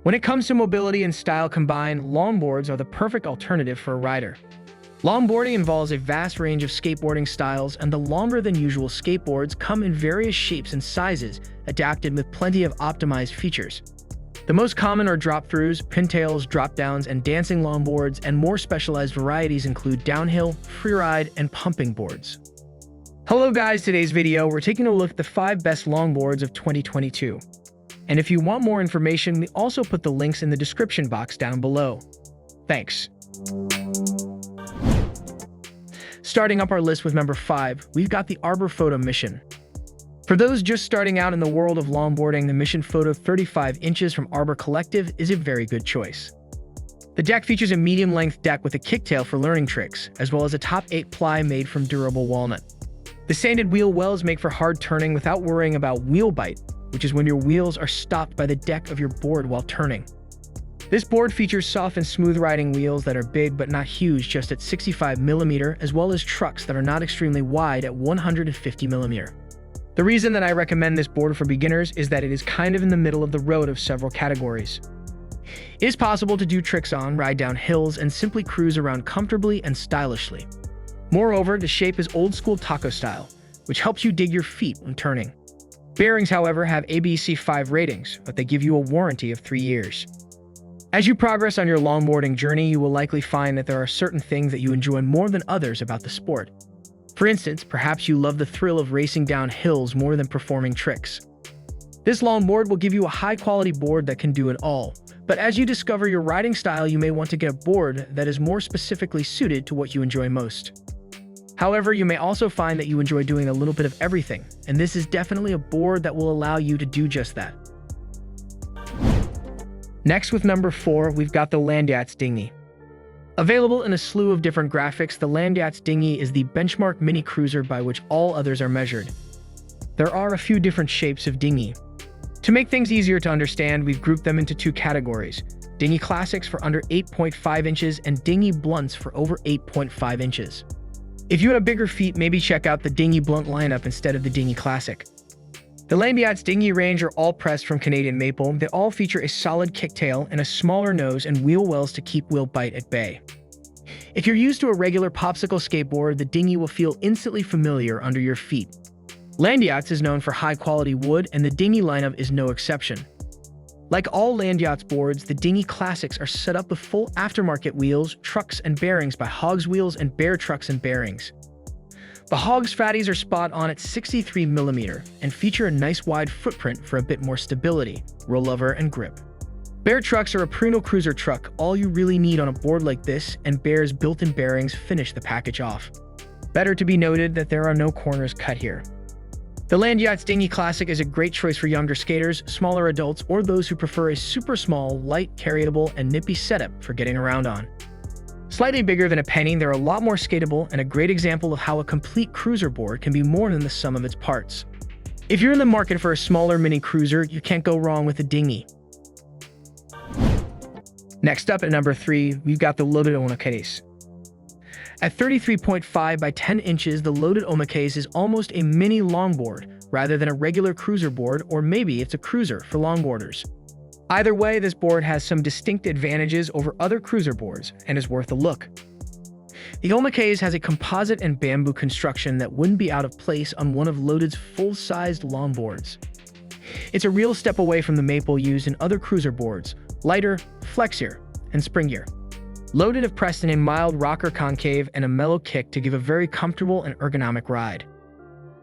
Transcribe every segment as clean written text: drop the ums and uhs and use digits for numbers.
When it comes to mobility and style combined, longboards are the perfect alternative for a rider. Longboarding involves a vast range of skateboarding styles, and the longer-than-usual skateboards come in various shapes and sizes, adapted with plenty of optimized features. The most common are drop-throughs, pintails, drop-downs, and dancing longboards, and more specialized varieties include downhill, freeride, and pumping boards. Hello guys, today's video, we're taking a look at the 5 best longboards of 2022. And if you want more information, we also put the links in the description box down below. Thanks. Starting up our list with number 5, we've got the Arbor Photo Mission. For those just starting out in the world of longboarding, the Mission Photo 35 inches from Arbor Collective is a very good choice. The deck features a medium-length deck with a kicktail for learning tricks, as well as a top 8 ply made from durable walnut. The sanded wheel wells make for hard turning without worrying about wheel bite, which is when your wheels are stopped by the deck of your board while turning. This board features soft and smooth riding wheels that are big but not huge, just at 65mm, as well as trucks that are not extremely wide at 150mm. The reason that I recommend this board for beginners is that it is kind of in the middle of the road of several categories. It is possible to do tricks on, ride down hills, and simply cruise around comfortably and stylishly. Moreover, the shape is old-school taco style, which helps you dig your feet when turning. Bearings, however, have ABC5 ratings, but they give you a warranty of 3 years. As you progress on your longboarding journey, you will likely find that there are certain things that you enjoy more than others about the sport. For instance, perhaps you love the thrill of racing down hills more than performing tricks. This longboard will give you a high-quality board that can do it all, but as you discover your riding style, you may want to get a board that is more specifically suited to what you enjoy most. However, you may also find that you enjoy doing a little bit of everything, and this is definitely a board that will allow you to do just that. Next, with number 4, we've got the Landyachtz Dinghy. Available in a slew of different graphics, the Landyachtz Dinghy is the benchmark mini cruiser by which all others are measured. There are a few different shapes of dinghy. To make things easier to understand, we've grouped them into 2 categories: dinghy classics for under 8.5 inches and dinghy blunts for over 8.5 inches. If you have bigger feet, maybe check out the dinghy blunt lineup instead of the dinghy classic. The Landyachtz Dinghy range are all pressed from Canadian maple. They all feature a solid kicktail and a smaller nose and wheel wells to keep wheel bite at bay. If you're used to a regular popsicle skateboard, the dinghy will feel instantly familiar under your feet. Landyachtz is known for high-quality wood, and the dinghy lineup is no exception. Like all Landyachtz boards, the dinghy classics are set up with full aftermarket wheels, trucks, and bearings by Hogs Wheels and Bear Trucks and Bearings. The Hogs fatties are spot on at 63mm and feature a nice wide footprint for a bit more stability, rollover, and grip. Bear Trucks are a perennial cruiser truck, all you really need on a board like this, and Bear's built-in bearings finish the package off. Better to be noted that there are no corners cut here. The Landyachtz Dinghy Classic is a great choice for younger skaters, smaller adults, or those who prefer a super small, light, carryable, and nippy setup for getting around on. Slightly bigger than a penny, they're a lot more skatable and a great example of how a complete cruiser board can be more than the sum of its parts. If you're in the market for a smaller mini cruiser, you can't go wrong with a dinghy. Next up at number 3, we've got the loaded Omakase. At 33.5 by 10 inches, the loaded Omakase is almost a mini longboard rather than a regular cruiser board, or maybe it's a cruiser for longboarders. Either way, this board has some distinct advantages over other cruiser boards and is worth a look. The Omakase has a composite and bamboo construction that wouldn't be out of place on one of Loaded's full-sized longboards. It's a real step away from the maple used in other cruiser boards, lighter, flexier, and springier. Loaded have pressed in a mild rocker concave and a mellow kick to give a very comfortable and ergonomic ride.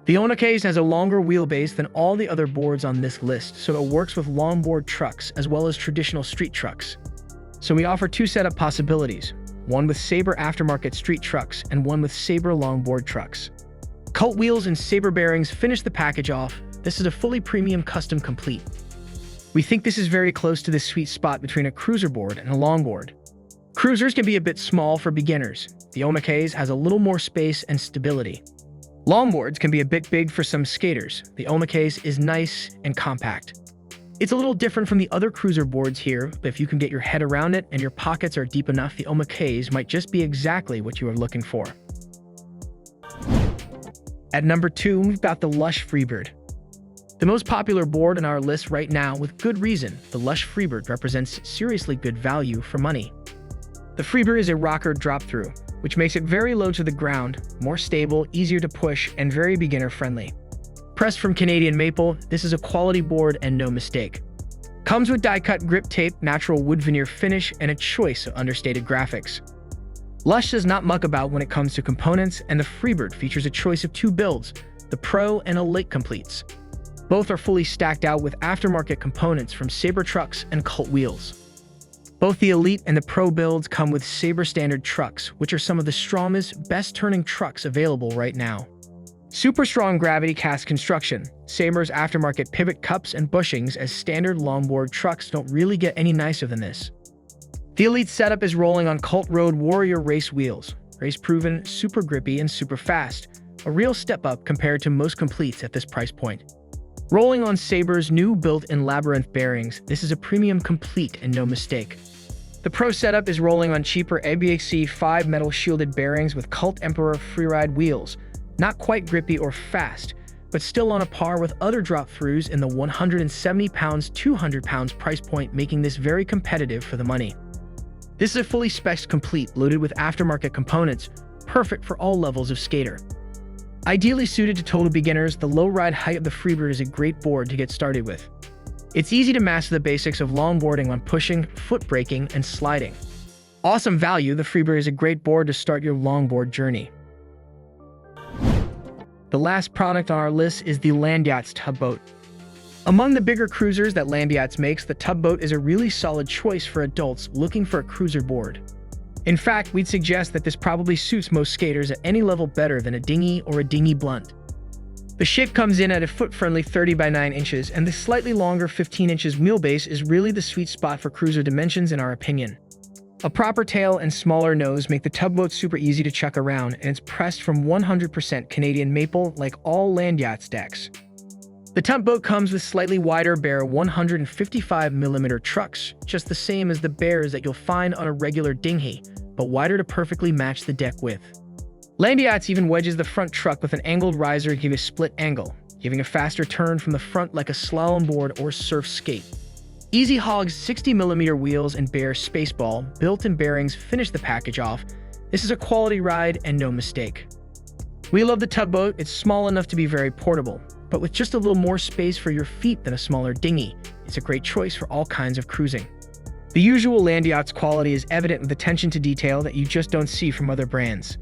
The Omakase has a longer wheelbase than all the other boards on this list, so it works with longboard trucks as well as traditional street trucks. So we offer 2 setup possibilities, one with Sabre aftermarket street trucks and one with Sabre longboard trucks. Cult wheels and Sabre bearings finish the package off. This is a fully premium custom complete. We think this is very close to the sweet spot between a cruiser board and a longboard. Cruisers can be a bit small for beginners. The Omakase has a little more space and stability. Longboards can be a bit big for some skaters. The Omakase is nice and compact. It's a little different from the other cruiser boards here, but if you can get your head around it and your pockets are deep enough, the Omakase might just be exactly what you are looking for. At number 2, we've got the Lush Freebyrd. The The most popular board on our list right now, with good reason, the Lush Freebyrd represents seriously good value for money. The Freebyrd is a rocker drop-through, which makes it very low to the ground, more stable, easier to push, and very beginner-friendly. Pressed from Canadian maple, this is a quality board and no mistake. Comes with die-cut grip tape, natural wood veneer finish, and a choice of understated graphics. Lush does not muck about when it comes to components, and the Freebyrd features a choice of two builds, the Pro and a Lake Completes. Both are fully stacked out with aftermarket components from Sabre trucks and Cult wheels. Both the Elite and the Pro builds come with Sabre standard trucks, which are some of the strongest, best-turning trucks available right now. Super strong gravity cast construction. Sabre's aftermarket pivot cups and bushings as standard longboard trucks don't really get any nicer than this. The Elite setup is rolling on Cult Road Warrior race wheels, race-proven, super grippy, and super fast, a real step up compared to most completes at this price point. Rolling on Sabre's new built-in labyrinth bearings, this is a premium complete and no mistake. The Pro setup is rolling on cheaper ABXC 5 metal shielded bearings with Cult Emperor freeride wheels, not quite grippy or fast, but still on a par with other drop-throughs in the 170 pounds, 200 pounds price point, making this very competitive for the money. This is a fully spec'd complete loaded with aftermarket components, perfect for all levels of skater. Ideally suited to total beginners, the low ride height of the Freebyrd is a great board to get started with. It's easy to master the basics of longboarding on pushing, foot braking, and sliding. Awesome value, the Freebyrd is a great board to start your longboard journey. The last product on our list is the Landyachtz Tugboat. Among the bigger cruisers that Landyachtz makes, the Tugboat is a really solid choice for adults looking for a cruiser board. In fact, we'd suggest that this probably suits most skaters at any level better than a dinghy or a dinghy blunt. The shape comes in at a foot-friendly 30 by 9 inches, and the slightly longer 15 inches wheelbase is really the sweet spot for cruiser dimensions in our opinion. A proper tail and smaller nose make the Tugboat super easy to chuck around, and it's pressed from 100% Canadian maple like all Landyachtz decks. The Tugboat comes with slightly wider bare 155mm trucks, just the same as the bears that you'll find on a regular dinghy, but wider to perfectly match the deck width. Landyachtz even wedges the front truck with an angled riser to give a split angle, giving a faster turn from the front like a slalom board or surf skate. Easy Hog's 60mm wheels and bare spaceball, built-in bearings finish the package off. This is a quality ride and no mistake. We love the Tugboat. It's small enough to be very portable, but with just a little more space for your feet than a smaller dinghy, it's a great choice for all kinds of cruising. The usual Landyachtz quality is evident with attention to detail that you just don't see from other brands.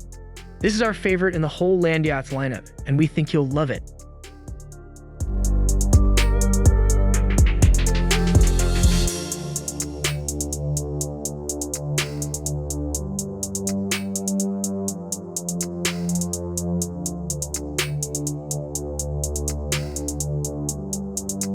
This is our favorite in the whole Landyachtz lineup, and we think you'll love it.